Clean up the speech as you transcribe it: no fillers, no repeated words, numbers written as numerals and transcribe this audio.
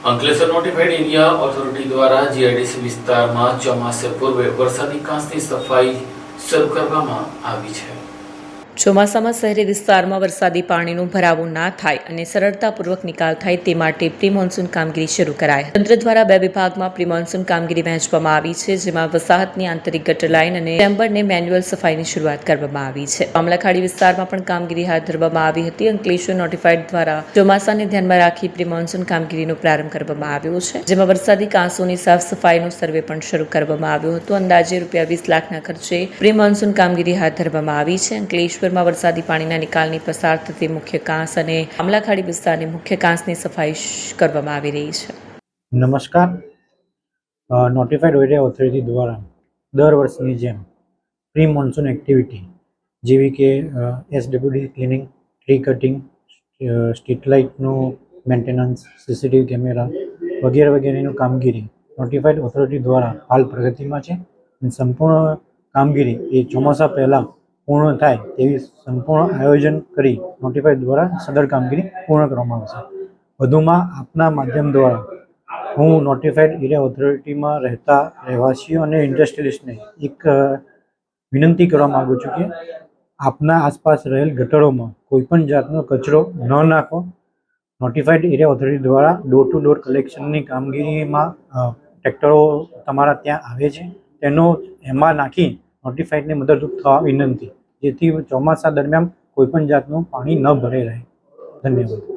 Ankleshwar notified area authority દ્વારા GIDC વિસ્તારમાં ચોમાસા પૂર્વે વરસાદી કાંસની સફાઈ શરૂ કરવામાં આવી છે। ચોમાસામાં શહેરી વિસ્તારમાં વરસાદી પાણીનો ભરાવો ના થાય અને સરળતાપૂર્વક નિકાલ થાય તે માટે પ્રી મોન્સૂન કામગીરી શરૂ કરાઈ। તંત્ર દ્વારા 2 વિભાગમાં પ્રી મોન્સૂન કામગીરી વહેંચવામાં આવી છે, જેમાં વસાહતની આંતરિક ગટર લાઇન અને ચેમ્બરને મેન્યુઅલ સફાઈની શરૂઆત કરવામાં આવી છે। મામલાખાડી વિસ્તારમાં પણ કામગીરી હાથ ધરવામાં આવી હતી। અંકલેશ્વર નોટિફાઈડ દ્વારા ચોમાસાને ધ્યાનમાં રાખી પ્રી મોન્સૂન કામગીરીનો પ્રારંભ કરવામાં આવ્યો છે, જેમાં વરસાદી કાંસોની સાફ સફાઈનો સર્વે પણ શરૂ કરવામાં આવ્યો હતો। અંદાજે ₹20 લાખના ખર્ચે પ્રી મોન્સૂન કામગીરી હાથ ધરવામાં આવી છે। અંકલેશ્વર વરસાદી પાણીના નિકાલની પસાર થતી મુખ્ય કાંસ અને મામલાખાડી વિસ્તારની મુખ્ય કાંસની સફાઈ કરવામાં આવી રહી છે। નમસ્કાર। નોટિફાઈડ એરિયા ઓથોરિટી દ્વારા દર વર્ષની જેમ પ્રી મોન્સૂન એક્ટિવિટી જેવી કે SWD cleaning, tree cutting, street લાઇટનું મેન્ટેનન્સ, CCTV કેમેરા વગેરેની કામગીરી નોટિફાઈડ ઓથોરિટી દ્વારા હાલ પ્રગતિમાં છે। સંપૂર્ણ કામગીરી એ ચોમાસા પહેલાં પૂર્ણ થાય તેવી સંપૂર્ણ આયોજન કરી નોટિફાઈડ દ્વારા સદર કામગીરી પૂર્ણ કરવામાં આવશે। વધુમાં આપના માધ્યમ દ્વારા હું નોટિફાઈડ એરિયા ઓથોરિટીમાં રહેતા રહેવાસીઓ અને ઇન્ડસ્ટ્રીયલિસ્ટને એક વિનંતી કરવા માગું છું કે આપના આસપાસ રહેલ ગટરોમાં કોઈપણ જાતનો કચરો ન નાખો। નોટિફાઈડ એરિયા ઓથોરિટી દ્વારા ડોર ટુ ડોર કલેક્શનની કામગીરીમાં ટ્રેક્ટરો તમારા ત્યાં આવે છે, તેનો એમાં નાખી નોટિફાઈડને મદદરૂપ થવા વિનંતી, જેથી ચોમાસા દરમિયાન કોઈપણ જાતનું પાણી ન ભરાઈ રહે। ધન્યવાદ।